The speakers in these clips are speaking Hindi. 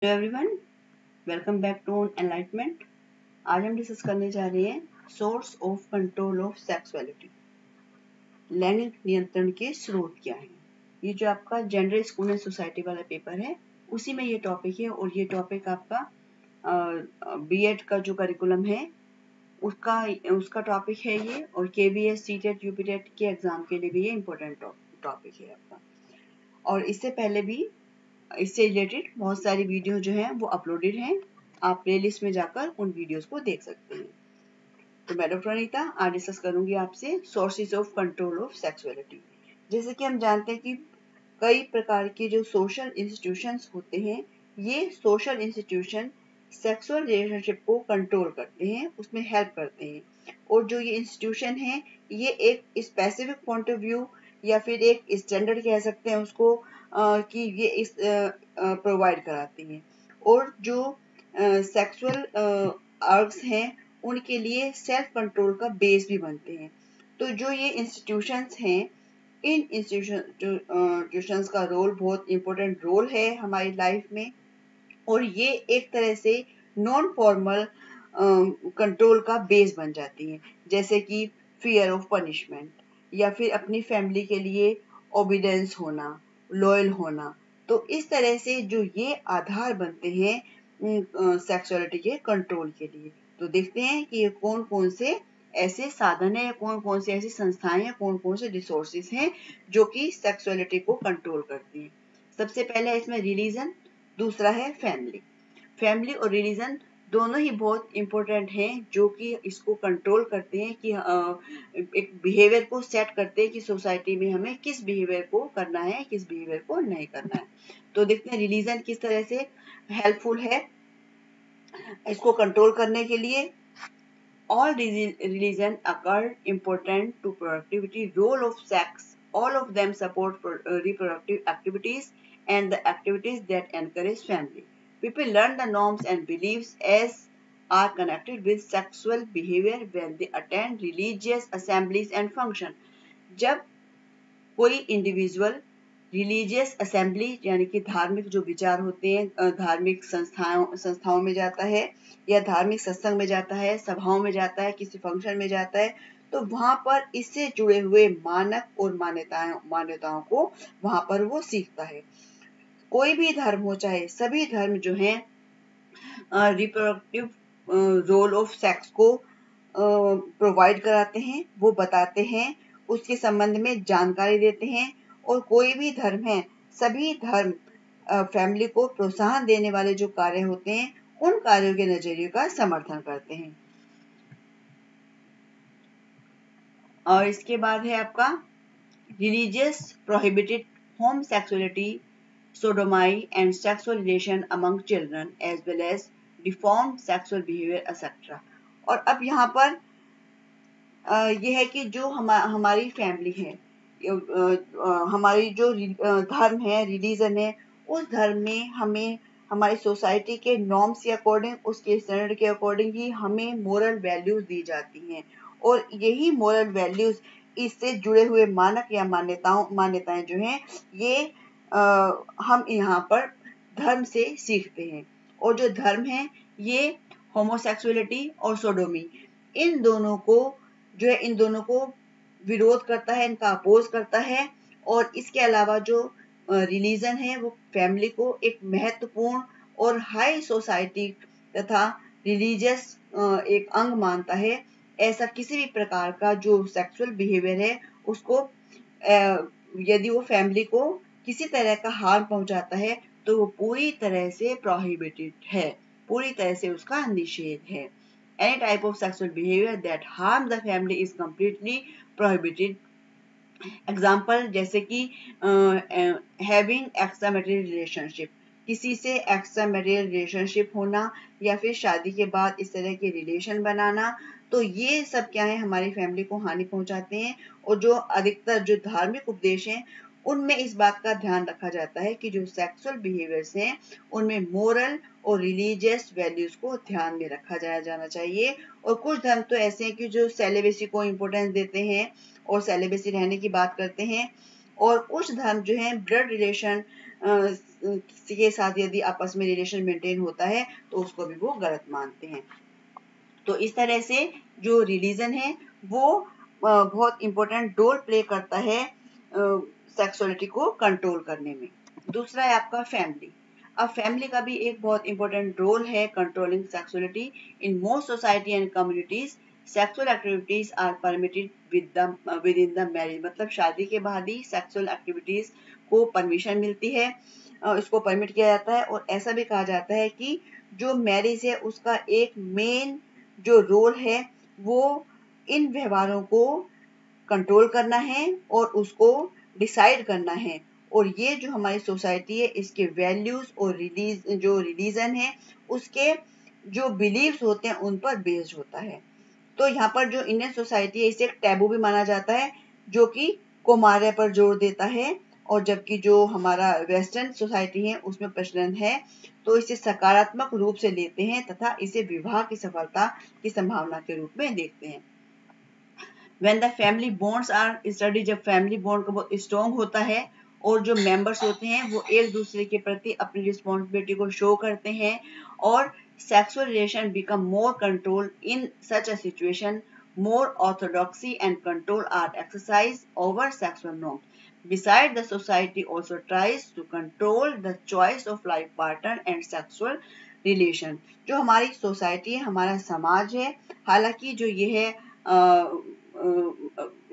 Hello everyone, welcome back to enlightenment. आज हम डिस्कस करने जा रहे हैं source of control of sexuality. लैंगिक नियंत्रण के स्रोत क्या हैं। ये जो आपका जेंडर स्कूल एंड सोसाइटी वाला पेपर है उसी में ये टॉपिक है और ये टॉपिक आपका बीएड का जो करिकुलम है उसका उसका टॉपिक है ये, और केवीएस सीटेट यूपीटेट के एग्जाम के लिए भी ये इम्पोर्टेंट टॉपिक है आपका। और इससे पहले भी इससे रिलेटेड बहुत सारी वीडियो जो है वो अपलोडेड हैं, आप प्लेलिस्ट में जाकर उन वीडियोस को देख सकते हैं। तो मैं डॉक्टर अनीता आज डिस्कस करूंगी आपसे sources of control of sexuality. जैसे कि हम जानते हैं कि कई प्रकार के जो सोशल इंस्टीट्यूशंस होते हैं, ये सोशल इंस्टीट्यूशन सेक्सुअल रिलेशनशिप को कंट्रोल करते हैं, उसमें हेल्प करते हैं। और जो ये इंस्टीट्यूशन है ये एक स्पेसिफिक पॉइंट ऑफ व्यू या फिर एक स्टैंडर्ड कह सकते हैं उसको, कि ये इस प्रोवाइड कराती हैं। और जो सेक्सुअल अर्ग्स हैं उनके लिए सेल्फ कंट्रोल का बेस भी बनते हैं। तो जो ये इंस्टीट्यूशंस हैं, इन इंस्टीट्यूशंस का रोल बहुत इम्पोर्टेंट रोल है हमारी लाइफ में। और ये एक तरह से नॉन फॉर्मल कंट्रोल का बेस बन जाती हैं, जैसे कि फियर ऑफ पनिशमेंट या फिर अपनी फैमिली के लिए ओबीडेंस होना, लॉयल होना। तो इस तरह से जो ये आधार बनते हैं सेक्सुअलिटी के कंट्रोल के लिए। तो देखते हैं कि ये कौन कौन से ऐसे साधन है, कौन कौन से ऐसी संस्थाएं हैं, कौन कौन से रिसोर्सेज हैं जो कि सेक्सुअलिटी को कंट्रोल करती हैं। सबसे पहले है इसमें रिलीजन, दूसरा है फैमिली। फैमिली और रिलीजन दोनों ही बहुत इंपॉर्टेंट हैं जो कि इसको कंट्रोल करते हैं कि एक बिहेवियर को सेट करते हैं कि सोसाइटी में हमें किस बिहेवियर को करना है, किस बिहेवियर को नहीं करना है। तो देखते हैं रिलीजन किस तरह से हेल्पफुल है इसको कंट्रोल करने के लिए। All religion are important to productivity role of sex. All of them support reproductive activities and the activities that encourage family. People learn the norms and beliefs as are connected with sexual behavior when they attend religious assemblies and function. जब कोई इंडिविजुअल रिलीजियस असेंबली यानी कि धार्मिक जो विचार होते हैं, धार्मिक संस्थाओं में जाता है या धार्मिक सत्संग में जाता है, सभाओं में जाता है, किसी फंक्शन में जाता है, तो वहां पर इससे जुड़े हुए मानक और मान्यताओं को वहां पर वो सीखता है। कोई भी धर्म हो, चाहे सभी धर्म जो है रिप्रोडक्टिव रोल ऑफ सेक्स को प्रोवाइड कराते हैं, वो बताते हैं, उसके संबंध में जानकारी देते हैं। और कोई भी धर्म है, सभी धर्म फैमिली को प्रोत्साहन देने वाले जो कार्य होते हैं उन कार्यों के नजरिए का समर्थन करते हैं। और इसके बाद है आपका religious prohibited homosexuality, sodomy and sexual relation among children as well as deformed sexual behavior etc. और अब यहाँ पर यह है कि जो हमारी फैमिली है, हमारी जो धर्म है, रिलीजन है, उस धर्म में हमें हमारी सोसाइटी के नॉर्म्स के अकॉर्डिंग, उसके स्टैंडर्ड के अकॉर्डिंग ही हमें मोरल वैल्यूज दी जाती हैं। और यही मोरल वैल्यूज, इससे जुड़े हुए मानक या मान्यताएं जो हैं, ये हम यहाँ पर धर्म से सीखते हैं। और जो धर्म है ये होमोसेक्सुअलिटी और सोडोमी, इन दोनों को विरोध करता है, इनका अपोज करता है। और इसके अलावा जो रिलीजन है वो फैमिली को एक महत्वपूर्ण और हाई सोसाइटी तथा रिलीजियस एक अंग मानता है। ऐसा किसी भी प्रकार का जो सेक्सुअल बिहेवियर है उसको यदि वो फैमिली को किसी तरह का हार्म पहुंचाता है तो वो पूरी तरह से प्रोहिबिटेड है, पूरी तरह से उसका निषेध है। Any type of sexual behavior that harms the family is completely prohibited. Example जैसे कि हैविंग एक्स्ट्रा मैरिटल रिलेशनशिप, किसी से एक्स्ट्रा मैरिटल रिलेशनशिप होना या फिर शादी के बाद इस तरह के रिलेशन बनाना, तो ये सब क्या है, हमारी फैमिली को हानि पहुंचाते हैं। और जो अधिकतर जो धार्मिक उपदेश हैं उनमें इस बात का ध्यान रखा जाता है कि जो सेक्सुअल बिहेवियर्स हैं उनमें मोरल और रिलीजियस वैल्यूज को ध्यान में रखा जाना चाहिए। और कुछ धर्म तो ऐसे हैं कि जो सेलिबेसी को इम्पोर्टेंस देते हैं और सेलिबेसी रहने की बात करते हैं। और कुछ धर्म जो है ब्लड रिलेशन किसी के साथ यदि आपस में रिलेशन मेंटेन होता है तो उसको भी वो गलत मानते हैं। तो इस तरह से जो रिलीजन है वो बहुत इंपॉर्टेंट रोल प्ले करता है सेक्सुअलिटी को कंट्रोल करने में। दूसरा है आपका फैमिली। अब फैमिली का भी एक बहुत इंपॉर्टेंट रोल है controlling sexuality. In most society and communities sexual activities are permitted within the marriage, मतलब शादी के बाद ही सेक्सुअल एक्टिविटीज को परमिशन मिलती है, इसको परमिट किया जाता है। और ऐसा भी कहा जाता है कि जो मैरिज है उसका एक मेन जो रोल है वो इन व्यवहारों को कंट्रोल करना है और उसको डिसाइड करना है। और ये जो हमारी सोसाइटी है इसके वैल्यूज और रिलीजन है उसके जो बिलीव्स होते हैं उन पर बेस्ड होता है। तो यहाँ पर जो इंडियन सोसाइटी है इसे एक टैबू भी माना जाता है जो कि कौमार्य पर जोर देता है, और जबकि जो हमारा वेस्टर्न सोसाइटी है उसमें प्रचलन है तो इसे सकारात्मक रूप से लेते हैं तथा इसे विवाह की सफलता की संभावना के रूप में देखते हैं। When the family bonds are studied, जब फैमिली बॉन्ड का बहुत स्ट्रॉन्ग होता है और जो मेंबर्स होते हैं वो एक दूसरे के प्रति अपनी रिस्पॉन्सिबिलिटी को शो करते हैं और sexual relation become more controlled. In such a situation, more orthodoxy and control are exercised over sexual norms. Besides, the society also tries to control the choice of life partner and sexual relation. जो हमारी सोसाइटी है, हमारा समाज है, हालांकि जो ये है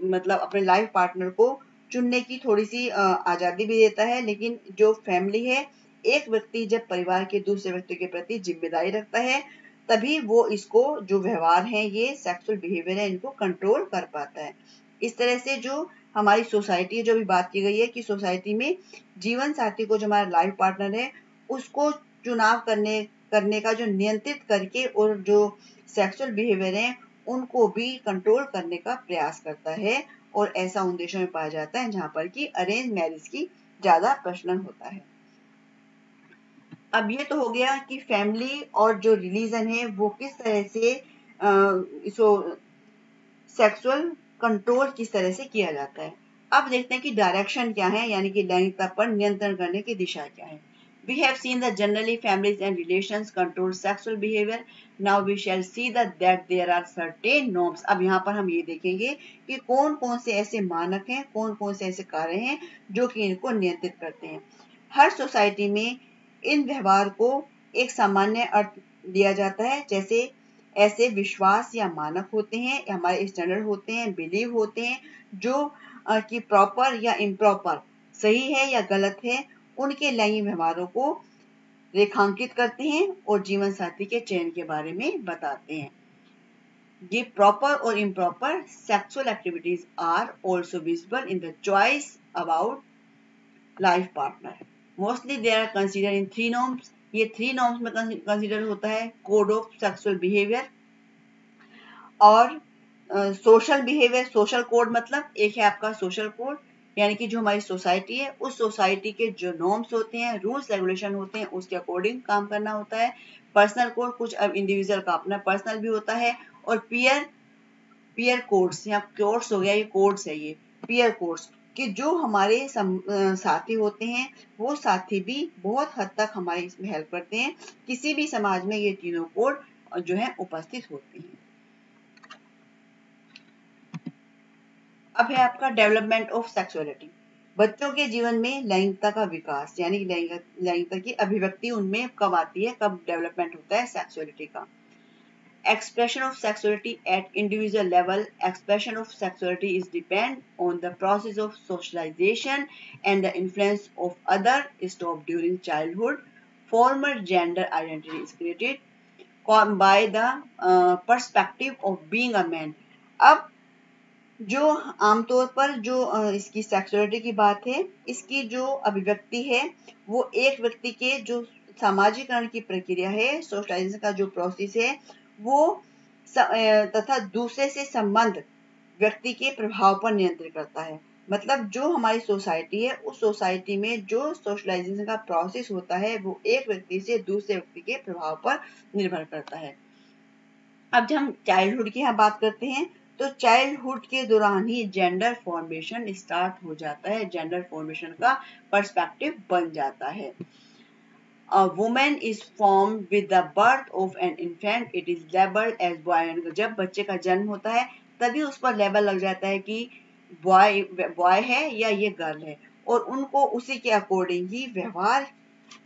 मतलब अपने लाइफ पार्टनर को चुनने की थोड़ी सी आजादी भी देता है, लेकिन जो फैमिली है, एक व्यक्ति जब परिवार के दूसरे व्यक्ति के प्रति जिम्मेदारी रखता है तभी वो इसको जो व्यवहार है ये सेक्सुअल बिहेवियर है इनको कंट्रोल कर पाता है। इस तरह से जो हमारी सोसाइटी जो भी बात की गई है कि सोसाइटी में जीवन साथी को जो हमारा लाइफ पार्टनर है उसको चुनाव करने का जो नियंत्रित करके और जो सेक्सुअल बिहेवियर है उनको भी कंट्रोल करने का प्रयास करता है, और ऐसा उन देशों में पाया जाता है जहां पर कि अरेंज मैरिज की ज्यादा प्रचलन होता है। अब ये तो हो गया कि फैमिली और जो रिलीजन है वो किस तरह से सेक्सुअल कंट्रोल किस तरह से किया जाता है। अब देखते हैं कि डायरेक्शन क्या है, यानी कि लैंगिकता पर नियंत्रण करने की दिशा क्या है। We have seen that generally families and relations control sexual behavior. Now we shall see that there are certain norms. अब यहाँ पर हम ये देखेंगे कि कौन कौन से ऐसे मानक हैं, कौन कौन से ऐसे कार्य हैं जो कि इनको नियंत्रित करते हैं। हर सोसाइटी में इन व्यवहार को एक सामान्य अर्थ दिया जाता है, जैसे ऐसे विश्वास या मानक होते हैं, हमारे स्टैंडर्ड होते हैं, बिलीव होते हैं जो कि प्रॉपर या इम्प्रॉपर, सही है या गलत है, उनके लैंगिक व्यवहारों को रेखांकित करते हैं और जीवन साथी के चयन के बारे में बताते हैं। ये प्रॉपर और improper sexual activities are also visible in the choice about life partner. Mostly they are consider in 3 norms. ये 3 नॉर्म्स में कंसिडर होता है। कोड ऑफ सेक्सुअल बिहेवियर और सोशल बिहेवियर। सोशल कोड मतलब एक है आपका सोशल कोड, यानी कि जो हमारी सोसाइटी है उस सोसाइटी के जो नॉर्म्स होते हैं, रूल्स रेगुलेशन होते हैं, उसके अकॉर्डिंग काम करना होता है। पर्सनल कोड कुछ अब इंडिविजुअल का अपना पर्सनल भी होता है, और पीयर कोड्स या कोड्स हो गया, ये कोड्स है, ये पीयर कोड्स कि जो हमारे साथी होते हैं वो साथी भी बहुत हद तक हमारी इसमें हेल्प करते हैं। किसी भी समाज में ये तीनों कोड जो है उपस्थित होते हैं। अब है आपका डेवलपमेंट ऑफ सेक्सुअलिटी। बच्चों के जीवन में लैंगिकता का विकास, यानी लैंगिकता की अभिव्यक्ति उनमें कब आती है, कब डेवलपमेंट होता है सेक्सुअलिटी का। Expression of sexuality at individual level. Expression of sexuality is depend on the process of socialization and the influence of other stop during childhood. Former gender identity is created by the perspective of being a man. अब जो आमतौर पर जो इसकी सेक्सुअलिटी की बात है, इसकी जो अभिव्यक्ति है वो एक व्यक्ति के जो सामाजिकरण की प्रक्रिया है, सोशलाइजेशन का जो प्रोसेस है वो तथा दूसरे से संबंध व्यक्ति के प्रभाव पर नियंत्रित करता है। मतलब जो हमारी सोसाइटी है उस सोसाइटी में जो सोशलाइजेशन का प्रोसेस होता है वो एक व्यक्ति से दूसरे व्यक्ति के प्रभाव पर निर्भर करता है। अब जब हम चाइल्डहुड की यहाँ बात करते हैं तो चाइल्डहुड के दौरान ही जेंडर फॉर्मेशन स्टार्ट हो जाता है, जेंडर फॉर्मेशन का पर्सपेक्टिव बन जाता है। A woman is formed with the birth of an infant. It is labeled as boy. जब बच्चे का जन्म होता है तभी उस पर लेबल लग जाता है कि बॉय है या ये गर्ल है, और उनको उसी के अकॉर्डिंग ही व्यवहार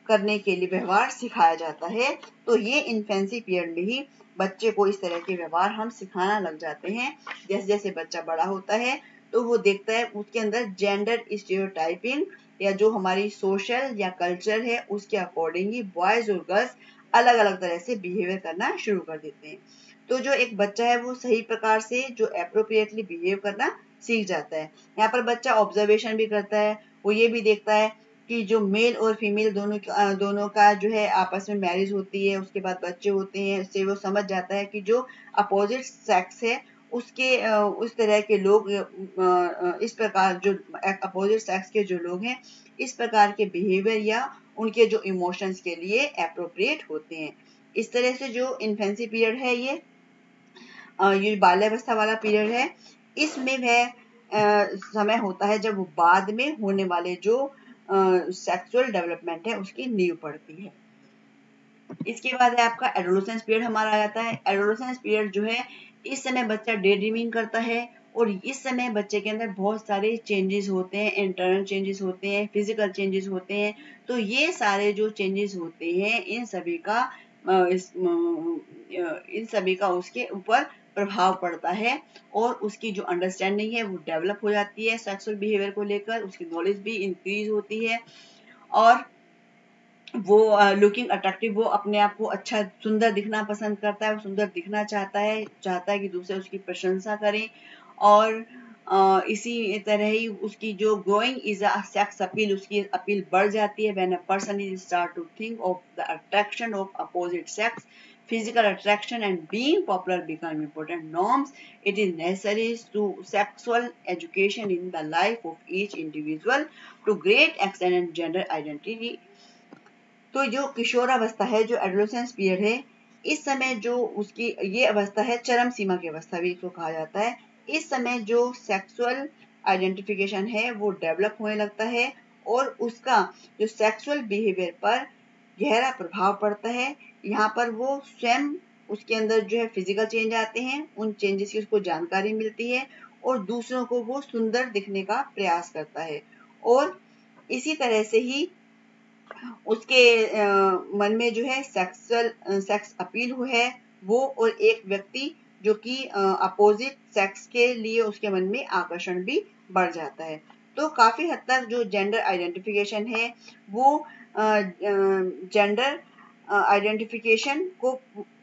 करने के लिए व्यवहार सिखाया जाता है। तो ये इन्फेंसी पीरियड में ही बच्चे को इस तरह के व्यवहार हम सिखाना लग जाते हैं। जैसे जैसे बच्चा बड़ा होता है तो वो देखता है उसके अंदर जेंडर स्टीरियोटाइपिंग या जो हमारी सोशल या कल्चर है उसके अकॉर्डिंग ही बॉयज और गर्ल्स अलग अलग तरह से बिहेवियर करना शुरू कर देते हैं। तो जो एक बच्चा है वो सही प्रकार से जो अप्रोप्रिएटली बिहेव करना सीख जाता है। यहाँ पर बच्चा ऑब्जर्वेशन भी करता है, वो ये भी देखता है कि जो मेल और फीमेल दोनों का जो है आपस में मैरिज होती है, उसके बाद बच्चे होते हैं, उससे वो समझ जाता है कि जो अपोजिट सेक्स है उसके उस तरह के लोग इस प्रकार जो अपोजिट सेक्स के जो लोग हैं इस प्रकार के बिहेवियर या उनके जो इमोशंस के लिए अप्रोप्रिएट होते हैं। इस तरह से जो इन्फेंसी पीरियड है ये बाल्यावस्था वाला पीरियड है। इसमें वह समय होता है जब बाद में होने वाले जो सेक्सुअल डेवलपमेंट है उसकी नींव पड़ती है। इसके बाद है आपका एडोलेसेंस पीरियड हमारा आ जाता है। एडोलेसेंस पीरियड जो है इस समय बच्चा डे ड्रीमिंग करता है और इस समय बच्चे के अंदर बहुत सारे चेंजेस होते हैं, इंटरनल चेंजेस होते हैं, फिजिकल चेंजेस होते हैं। तो ये सारे जो चेंजेस होते हैं इन सभी का उसके ऊपर प्रभाव पड़ता है और उसकी जो अंडरस्टैंडिंग है वो डेवलप हो जाती है सेक्सुअल बिहेवियर को लेकर, उसकी नॉलेज भी इंक्रीज होती है और वो लुकिंग अट्रैक्टिव, वो अपने आप को अच्छा सुंदर दिखना पसंद करता है, वो सुंदर दिखना चाहता है कि दूसरे उसकी प्रशंसा करें और इसी तरह ही उसकी जो growing is a sex appeal, उसकी अपील बढ़ जाती है। When a person is start to think of the attraction of opposite sex, physical attraction and being popular become important norms. It is necessary to sexual education in the life of each individual to great extent and gender identity। तो जो किशोरावस्था है, जो एडोलेसेंस पीरियड है, इस समय जो उसकी ये अवस्था है चरम सीमा की अवस्था भी इसको कहा जाता है। इस समय जो सेक्सुअल आइडेंटिफिकेशन है वो डेवलप होने लगता है और उसका जो सेक्सुअल बिहेवियर पर गहरा प्रभाव पड़ता है। यहाँ पर वो स्वयं उसके अंदर जो है फिजिकल चेंज आते हैं, उन चेंजेस की उसको जानकारी मिलती है और दूसरों को वो सुंदर दिखने का प्रयास करता है और इसी तरह से ही उसके मन में जो है सेक्स अपील है वो, और एक व्यक्ति जो कि अपोजिट सेक्स के लिए उसके मन में आकर्षण भी बढ़ जाता है। तो काफी हद तक जो जेंडर आइडेंटिफिकेशन है वो जेंडर आइडेंटिफिकेशन को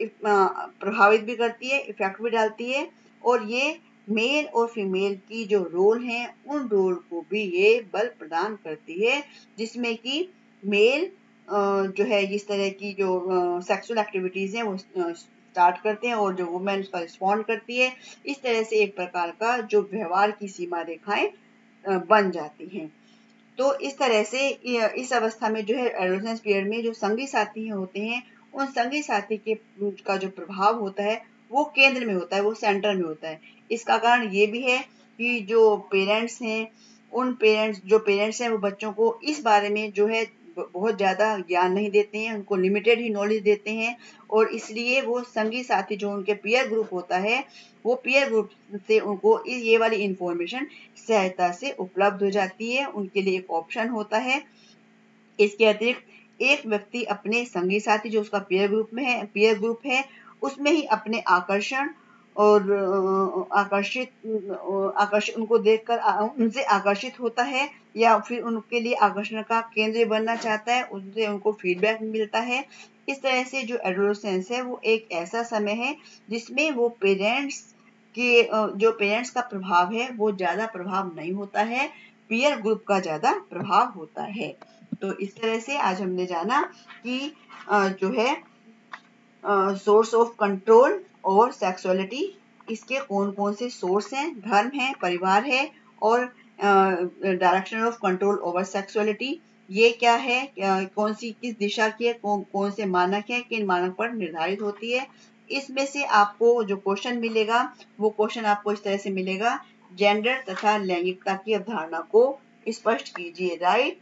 प्रभावित भी करती है, इफेक्ट भी डालती है और ये मेल और फीमेल की जो रोल हैं उन रोल को भी ये बल प्रदान करती है, जिसमें कि मेल जो है इस तरह की जो सेक्सुअल एक्टिविटीज हैं वो स्टार्ट करते हैं और जो वुमेन उसका रिस्पॉन्ड करती है। इस तरह से एक प्रकार का जो व्यवहार की सीमा रेखाएं बन जाती हैं। तो इस तरह से इस अवस्था में जो है एडोलेसेंस पीरियड में जो संगी साथी होते हैं उन संगी साथी के का जो प्रभाव होता है वो केंद्र में होता है, वो सेंटर में होता है। इसका कारण ये भी है कि जो पेरेंट्स हैं जो पेरेंट्स हैं वो बच्चों को इस बारे में जो है बहुत ज्यादा ज्ञान नहीं देते हैं, उनको लिमिटेड ही नॉलेज देते हैं और इसलिए वो संगी साथी जो उनके पीयर ग्रुप होता है वो पीयर ग्रुप से उनको ये वाली इंफॉर्मेशन सहायता से उपलब्ध हो जाती है, उनके लिए एक ऑप्शन होता है। इसके अतिरिक्त एक व्यक्ति अपने संगी साथी जो उसका पीयर ग्रुप है उसमें ही अपने आकर्षण और आकर्षित उनको देखकर उनसे आकर्षित होता है या फिर उनके लिए आकर्षण का केंद्र बनना चाहता है, उनसे उनको फीडबैक मिलता है। इस तरह से जो एडोलेसेंस है वो एक ऐसा समय है जिसमें वो जो पेरेंट्स का प्रभाव है वो ज्यादा प्रभाव नहीं होता है, पीयर ग्रुप का ज्यादा प्रभाव होता है। तो इस तरह से आज हमने जाना कि जो है सोर्स ऑफ कंट्रोल और सेक्सुअलिटी, इसके कौन कौन से सोर्स हैं, धर्म है, परिवार है और direction of control over sexuality ये क्या है, कौन सी किस दिशा की है, कौन से मानक है, किन मानक पर निर्धारित होती है। इसमें से आपको जो क्वेश्चन मिलेगा वो क्वेश्चन आपको इस तरह से मिलेगा, जेंडर तथा लैंगिकता की अवधारणा को स्पष्ट कीजिए। Right,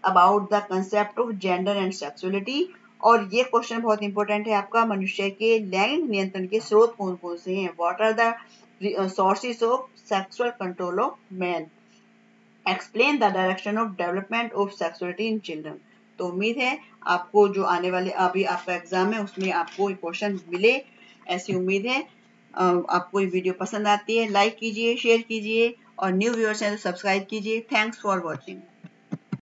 about the concept of gender and sexuality. और ये क्वेश्चन बहुत इंपॉर्टेंट है आपका, मनुष्य के लैंगिक नियंत्रण के स्रोत कौन कौन से हैं। What are the sources of sexual control of man, explain the direction of development of sexuality in children. तो उम्मीद है आपको जो आने वाले अभी आपका एग्जाम है उसमें आपको क्वेश्चन मिले, ऐसी उम्मीद है। आपको ये वीडियो पसंद आती है लाइक कीजिए, शेयर कीजिए, और न्यू व्यूअर्स हैं तो सब्सक्राइब कीजिए। Thanks for watching.